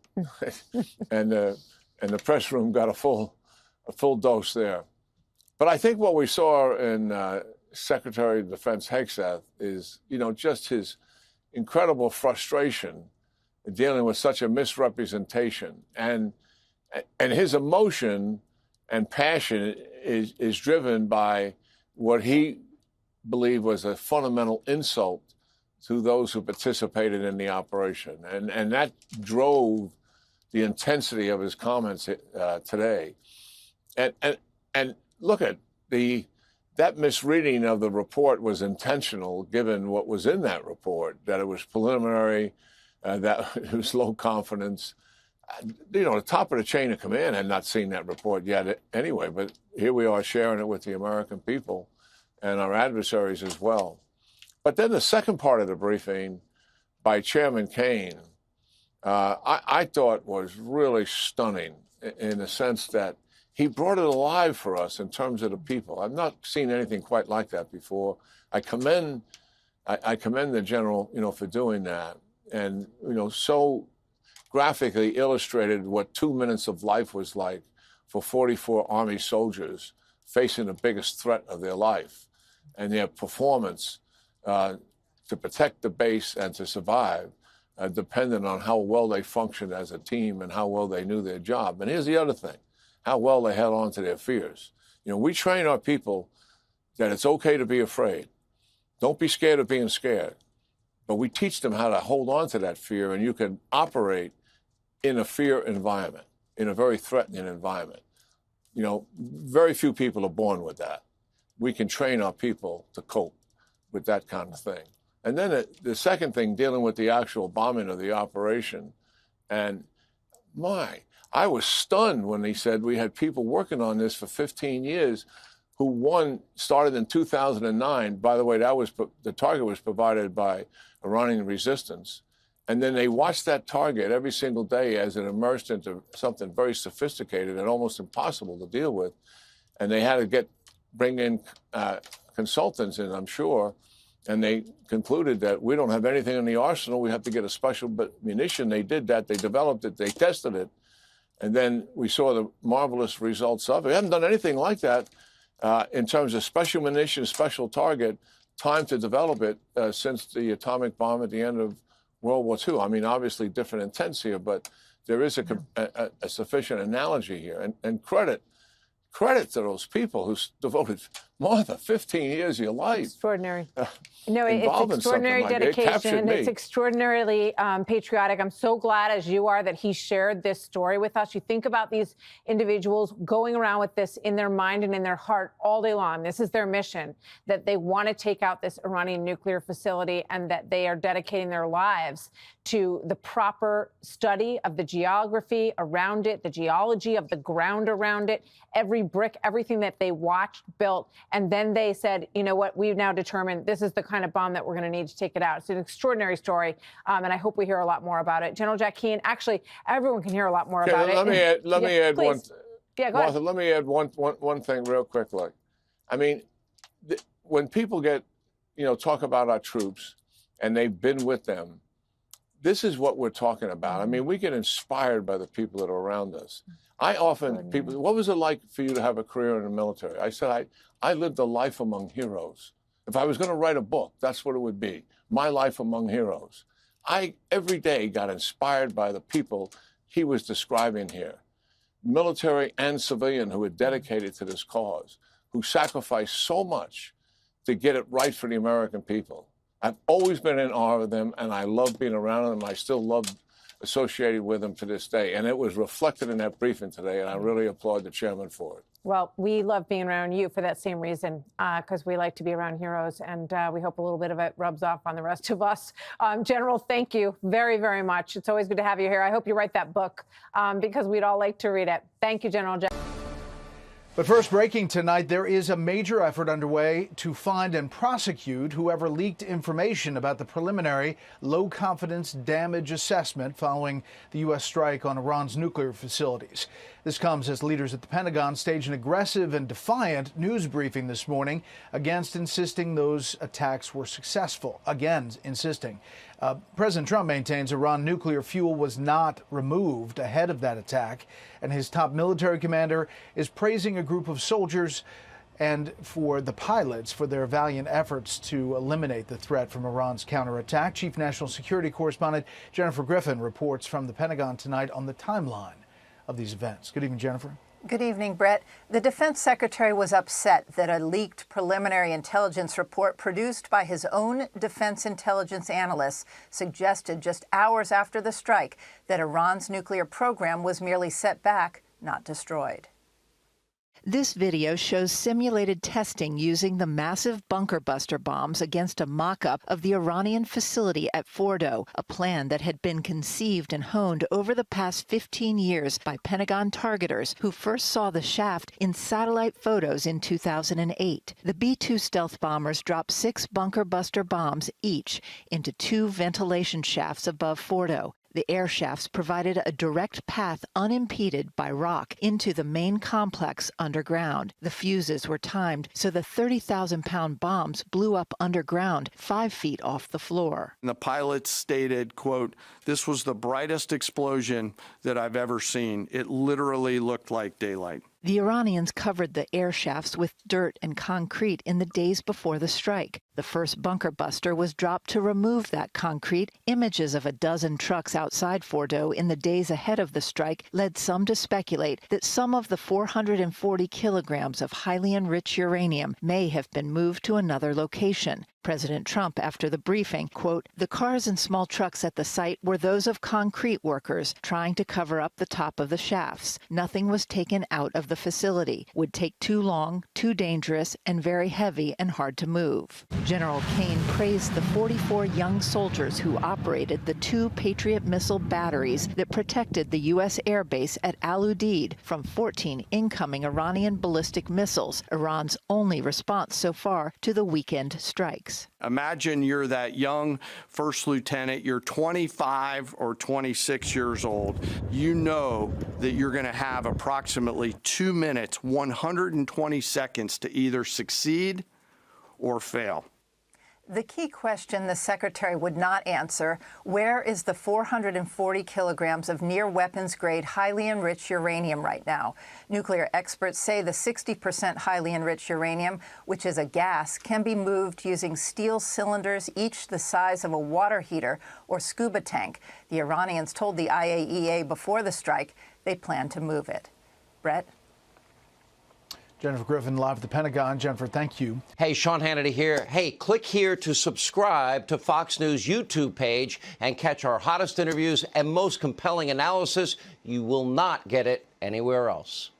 and the press room got a full dose there. But I think what we saw in Secretary of Defense Hegseth is, just his incredible frustration in dealing with such a misrepresentation, and his emotion and passion is driven by what he believed was a fundamental insult to those who participated in the operation, and that drove the intensity of his comments today, and look at that misreading of the report was intentional, given what was in that report, that it was preliminary, that it was low confidence. The top of the chain of command had not seen that report yet anyway, but here we are sharing it with the American people and our adversaries as well. But then the second part of the briefing by Chairman Kaine, I thought was really stunning in the sense that he brought it alive for us in terms of the people. I've not seen anything quite like that before. I commend the general, for doing that, and so graphically illustrated what 2 minutes of life was like for 44 Army soldiers facing the biggest threat of their life, and their performance to protect the base and to survive dependent on how well they functioned as a team and how well they knew their job. And here's the other thing, how well they held on to their fears. You know, we train our people that it's okay to be afraid. Don't be scared of being scared. But we teach them how to hold on to that fear, and you can operate in a fear environment, in a very threatening environment. You know, very few people are born with that. We can train our people to cope with that kind of thing. And then the second thing, dealing with the actual bombing of the operation. And I was stunned when they said we had people working on this for 15 years who, one, started in 2009. By the way, the target was provided by Iranian resistance. And then they watched that target every single day as it emerged into something very sophisticated and almost impossible to deal with. And they had to bring in consultants in, I'm sure. And they concluded that we don't have anything in the arsenal. We have to get a special munition. They did that. They developed it. They tested it. And then we saw the marvelous results of it. We haven't done anything like that in terms of special munition, special target, time to develop it since the atomic bomb at the end of World War II. I mean, obviously different intents here, but there is a sufficient analogy here. And credit to those people who devoted more than 15 years of your life. Extraordinary. No, it's extraordinary dedication. It's extraordinarily patriotic. I'm so glad, as you are, that he shared this story with us. You think about these individuals going around with this in their mind and in their heart all day long. This is their mission, that they want to take out this Iranian nuclear facility and that they are dedicating their lives to the proper study of the geography around it, the geology of the ground around it, every brick, everything that they watched, built. And then they said, you know what, we've now determined this is the kind of bomb that we're going to need to take it out. It's an extraordinary story, and I hope we hear a lot more about it. General Jack Keane, actually, everyone can hear a lot more about it. Let me add one. Yeah, go Martha, ahead. let me add one thing real quickly. I mean, when people talk about our troops and they've been with them, this is what we're talking about. I mean, we get inspired by the people that are around us. What was it like for you to have a career in the military? I said, I lived a life among heroes. If I was going to write a book, that's what it would be. My life among heroes. I, every day, got inspired by the people he was describing here. Military and civilian who were dedicated to this cause, who sacrificed so much to get it right for the American people. I've always been in awe of them, and I love being around them. I still love associated with them to this day. And it was reflected in that briefing today, and I really applaud the chairman for it. Well, we love being around you for that same reason, because we like to be around heroes, and we hope a little bit of it rubs off on the rest of us. General, thank you very, very much. It's always good to have you here. I hope you write that book, because we'd all like to read it. Thank you, General. But first, breaking tonight, there is a major effort underway to find and prosecute whoever leaked information about the preliminary low-confidence damage assessment following the U.S. strike on Iran's nuclear facilities. This comes as leaders at the Pentagon staged an aggressive and defiant news briefing this morning against insisting those attacks were successful. Again, insisting. President Trump maintains Iran nuclear fuel was not removed ahead of that attack, and his top military commander is praising a group of soldiers and for the pilots for their valiant efforts to eliminate the threat from Iran's counterattack. Chief National Security Correspondent Jennifer Griffin reports from the Pentagon tonight on the timeline of these events. Good evening, Jennifer. Good evening, Brett. The defense secretary was upset that a leaked preliminary intelligence report produced by his own defense intelligence analysts suggested just hours after the strike that Iran's nuclear program was merely set back, not destroyed. This video shows simulated testing using the massive bunker buster bombs against a mock-up of the Iranian facility at Fordo, a plan that had been conceived and honed over the past 15 years by Pentagon targeters who first saw the shaft in satellite photos in 2008. The B-2 stealth bombers dropped 6 bunker buster bombs each into 2 ventilation shafts above Fordo. The air shafts provided a direct path unimpeded by rock into the main complex underground. The fuses were timed so the 30,000-pound bombs blew up underground 5 feet off the floor. And the pilots stated, quote, "This was the brightest explosion that I've ever seen. It literally looked like daylight." The Iranians covered the air shafts with dirt and concrete in the days before the strike. The first bunker buster was dropped to remove that concrete. Images of a dozen trucks outside Fordo in the days ahead of the strike led some to speculate that some of the 440 kilograms of highly enriched uranium may have been moved to another location. President Trump, after the briefing, quote, "The cars and small trucks at the site were those of concrete workers trying to cover up the top of the shafts. Nothing was taken out of the facility. Would take too long, too dangerous, and very heavy and hard to move." General Kane praised the 44 young soldiers who operated the 2 Patriot missile batteries that protected the U.S. Air Base at Al Udeid from 14 incoming Iranian ballistic missiles, Iran's only response so far to the weekend strikes. Imagine you're that young first lieutenant, you're 25 or 26 years old. You know that you're going to have approximately 2 minutes, 120 seconds to either succeed or fail. The key question the secretary would not answer, where is the 440 kilograms of near weapons-grade highly enriched uranium right now? Nuclear experts say the 60% highly enriched uranium, which is a gas, can be moved using steel cylinders, each the size of a water heater or scuba tank. The Iranians told the IAEA before the strike they plan to move it. Brett? Jennifer Griffin, live at the Pentagon. Jennifer, thank you. Hey, Sean Hannity here. Hey, click here to subscribe to Fox News YouTube page and catch our hottest interviews and most compelling analysis. You will not get it anywhere else.